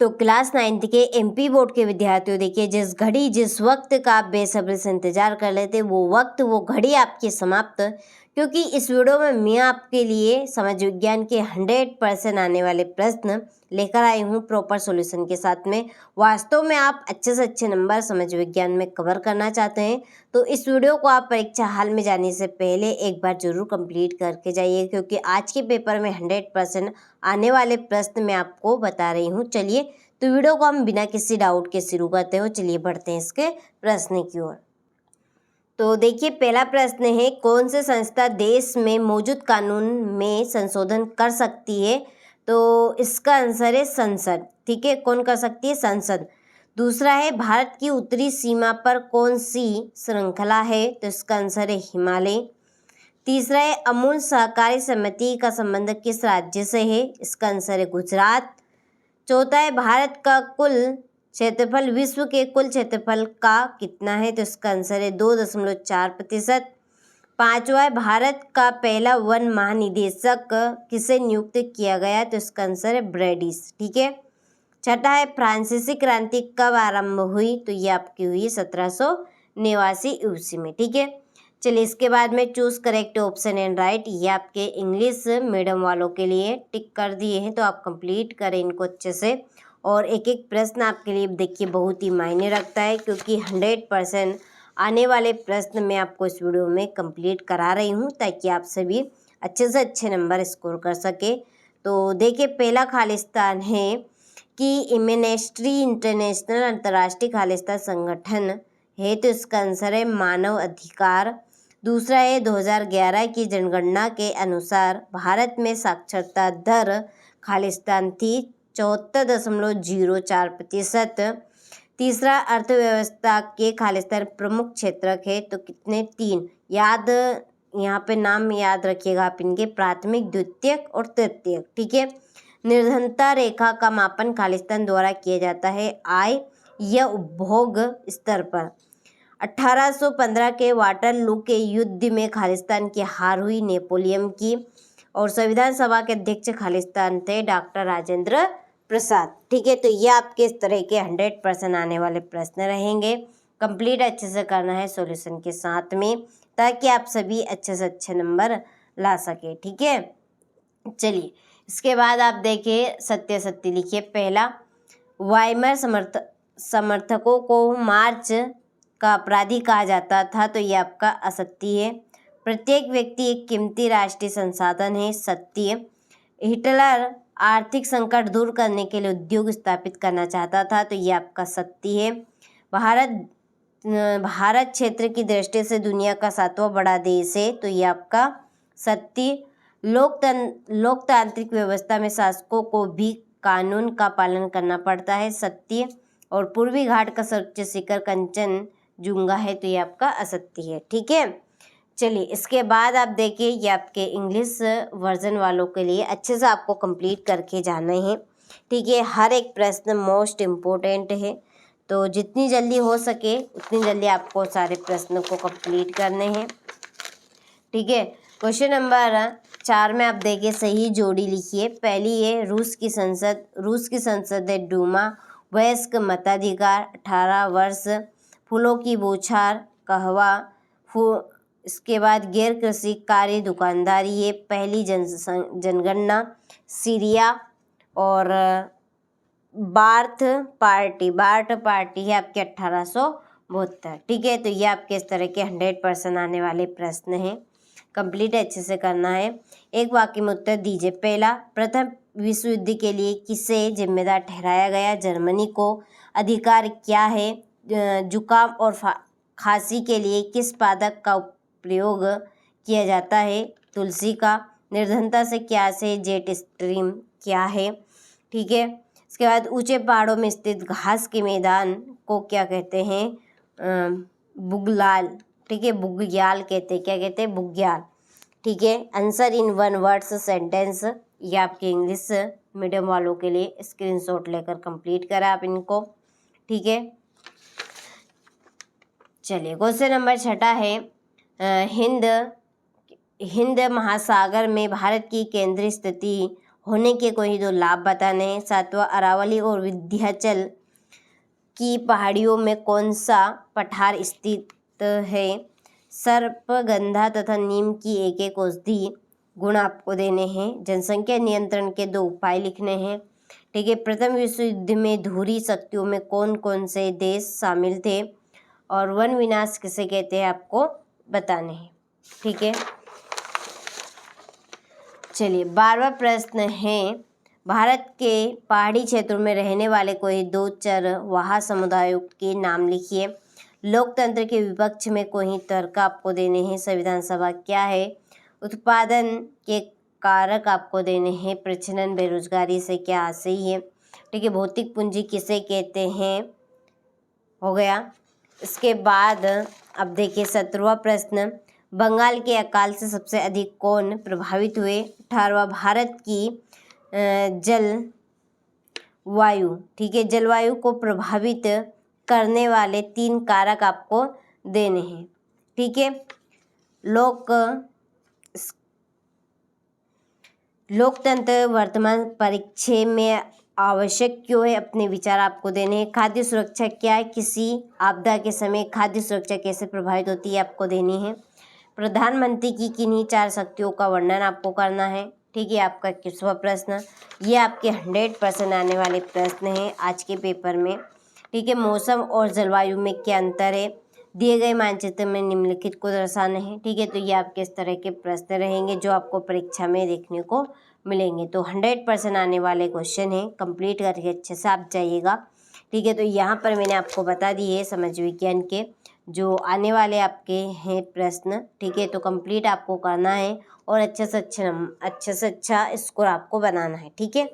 तो class 9th के MP board के विद्यार्थियों, देखिए जिस घड़ी जिस वक्त का आप बेसब्री से इंतजार कर लेते वो वक्त वो घड़ी आपकी समाप्त, क्योंकि इस वीडियो में मैं आपके लिए समाज विज्ञान के 100% आने वाले प्रश्न लेकर आई हूँ प्रॉपर सॉल्यूशन के साथ में। वास्तव में आप अच्छे से अच्छे नंबर समाज विज्ञान में कवर करना चाहते हैं तो इस वीडियो को आप परीक्षा हाल में जाने से पहले एक बार जरूर कंप्लीट करके जाइए, क्योंकि आज के पेपर में 100% आने वाले प्रश्न मैं आपको बता रही हूँ। चलिए तो वीडियो को हम बिना किसी डाउट के शुरू करते हो। चलिए बढ़ते हैं इसके प्रश्न की ओर। तो देखिए पहला प्रश्न है, कौन सी संस्था देश में मौजूद कानून में संशोधन कर सकती है? तो इसका आंसर है संसद। ठीक है, कौन कर सकती है? संसद। दूसरा है, भारत की उत्तरी सीमा पर कौन सी श्रृंखला है? तो इसका आंसर है हिमालय। तीसरा है, अमूल सहकारी समिति का संबंध किस राज्य से है? इसका आंसर है गुजरात। चौथा है, भारत का कुल क्षेत्रफल विश्व के कुल क्षेत्रफल का कितना है? तो इसका आंसर है 2.4%। पांचवा है, भारत का पहला वन महानिदेशक किसे नियुक्त किया गया? तो इसका आंसर है ब्रैडिस। ठीक है। छठा है, फ्रांसीसी क्रांति कब आरंभ हुई? तो ये आपकी हुई 1789 ईस्वी में। ठीक है। चलिए इसके बाद में choose correct option and right, ये आपके इंग्लिश मीडियम वालों के लिए टिक कर दिए हैं, तो आप कंप्लीट करें इनको अच्छे से। और एक एक प्रश्न आपके लिए देखिए बहुत ही मायने रखता है, क्योंकि 100% आने वाले प्रश्न मैं आपको इस वीडियो में कंप्लीट करा रही हूँ ताकि आप सभी अच्छे से अच्छे नंबर स्कोर कर सके। तो देखिए पहला खालिस्तान है कि एमनेस्टी इंटरनेशनल अंतर्राष्ट्रीय खालिस्तान संगठन है, तो इसका आंसर है मानव अधिकार। दूसरा है, 2011 की जनगणना के अनुसार भारत में साक्षरता दर खालिस्तान थी 74.04%। तीसरा, अर्थव्यवस्था के खालिस्तान प्रमुख क्षेत्रक है, तो कितने? 3। याद यहाँ पे नाम याद रखिएगा आप इनके, प्राथमिक, द्वितीयक और तृतीयक। ठीक है। निर्धनता रेखा का मापन खालिस्तान द्वारा किया जाता है आय या उपभोग स्तर पर। 1815 के वाटरलू के युद्ध में खालिस्तान की हार हुई नेपोलियन की। और संविधान सभा के अध्यक्ष खालिस्तान थे डॉक्टर राजेंद्र प्रसाद। ठीक है, तो ये आपके इस तरह के 100% आने वाले प्रश्न रहेंगे। कंप्लीट अच्छे से करना है सॉल्यूशन के साथ में, ताकि आप सभी अच्छे से अच्छे नंबर ला सके। ठीक है। चलिए इसके बाद आप देखिए सत्य सत्य लिखिए। पहला, वाइमर समर्थकों को मार्च का अपराधी कहा जाता था, तो ये आपका असत्य है। प्रत्येक व्यक्ति एक कीमती राष्ट्रीय संसाधन है, सत्य। हिटलर आर्थिक संकट दूर करने के लिए उद्योग स्थापित करना चाहता था, तो ये आपका सत्य है। भारत क्षेत्र की दृष्टि से दुनिया का 7वां बड़ा देश है, तो ये आपका सत्य। लोकतांत्रिक व्यवस्था में शासकों को भी कानून का पालन करना पड़ता है, सत्य। और पूर्वी घाट का सर्वोच्च शिखर कंचनजुंगा है, तो ये आपका असत्य है। ठीक है। चलिए इसके बाद आप देखिए, ये आपके इंग्लिश वर्जन वालों के लिए अच्छे से आपको कंप्लीट करके जाना है। ठीक है, हर एक प्रश्न मोस्ट इम्पोर्टेंट है, तो जितनी जल्दी हो सके उतनी जल्दी आपको सारे प्रश्नों को कंप्लीट करने हैं। ठीक है। क्वेश्चन नंबर 4 में आप देखिए सही जोड़ी लिखिए। पहली है, रूस की संसद है डूमा। वयस्क मताधिकार 18 वर्ष। फूलों की बौछार कहवा। इसके बाद गैर कृषि कार्य दुकानदारी है। पहली जनगणना सीरिया। और बार्थ पार्टी है आपके 1872। ठीक है, तो ये आपके इस तरह के 100% आने वाले प्रश्न हैं। कंप्लीट अच्छे से करना है। एक वाक्य में उत्तर दीजिए। पहला, प्रथम विश्व युद्ध के लिए किसे जिम्मेदार ठहराया गया? जर्मनी को। अधिकार क्या है? जुकाम और खांसी के लिए किस पादप का प्रयोग किया जाता है? तुलसी का। निर्धनता से क्या से जेट स्ट्रीम क्या है? ठीक है। इसके बाद ऊंचे पहाड़ों में स्थित घास के मैदान को क्या कहते हैं? बुग्याल। ठीक है, बुग्याल कहते हैं। क्या कहते हैं? बुग्याल। ठीक है। आंसर इन 1 वर्ड्स सेंटेंस, ये आपके इंग्लिश मीडियम वालों के लिए स्क्रीनशॉट लेकर कंप्लीट करें आप इनको। ठीक है। चलिए क्वेश्चन नंबर 6 है, हिंद महासागर में भारत की केंद्रीय स्थिति होने के कोई दो लाभ बताने हैं। 7वां, अरावली और विंध्याचल की पहाड़ियों में कौन सा पठार स्थित है। सर्पगंधा तथा नीम की एक एक औषधि गुण आपको देने हैं। जनसंख्या नियंत्रण के 2 उपाय लिखने हैं। ठीक है। प्रथम विश्व युद्ध में धुरी शक्तियों में कौन कौन से देश शामिल थे और वन विनाश किसे कहते हैं आपको बताने हैं। ठीक है। चलिए 12वां प्रश्न है, भारत के पहाड़ी क्षेत्रों में रहने वाले कोई 2 चरवाहा समुदायों के नाम लिखिए। लोकतंत्र के विपक्ष में कोई तर्क आपको देने हैं। संविधान सभा क्या है। उत्पादन के कारक आपको देने हैं। प्रचलन बेरोजगारी से क्या आशय है। ठीक है। भौतिक पूंजी किसे कहते हैं हो गया। इसके बाद अब देखिए 17वां प्रश्न, बंगाल के अकाल से सबसे अधिक कौन प्रभावित हुए। 18वां, भारत की जलवायु, ठीक है, जलवायु को प्रभावित करने वाले 3 कारक आपको देने हैं। ठीक है। लोकतंत्र वर्तमान परिप्रेक्ष्य में आवश्यक क्यों है, अपने विचार आपको देने हैं। खाद्य सुरक्षा क्या है, किसी आपदा के समय खाद्य सुरक्षा कैसे प्रभावित होती है आपको देनी है। प्रधानमंत्री की किन्हीं 4 शक्तियों का वर्णन आपको करना है। ठीक है। आपका 21वां प्रश्न, ये आपके 100% आने वाले प्रश्न हैं आज के पेपर में। ठीक है। मौसम और जलवायु में क्या अंतर है, दिए गए मानचित्र में निम्नलिखित को दर्शाना है। ठीक है। तो ये आपके इस तरह के प्रश्न रहेंगे जो आपको परीक्षा में देखने को मिलेंगे। तो 100% आने वाले क्वेश्चन हैं, कंप्लीट करके अच्छे से आप जाइएगा। ठीक है। तो यहाँ पर मैंने आपको बता दी है समाज विज्ञान के जो आने वाले आपके हैं प्रश्न। ठीक है। तो कंप्लीट आपको करना है और अच्छे से अच्छा स्कोर आपको बनाना है। ठीक है।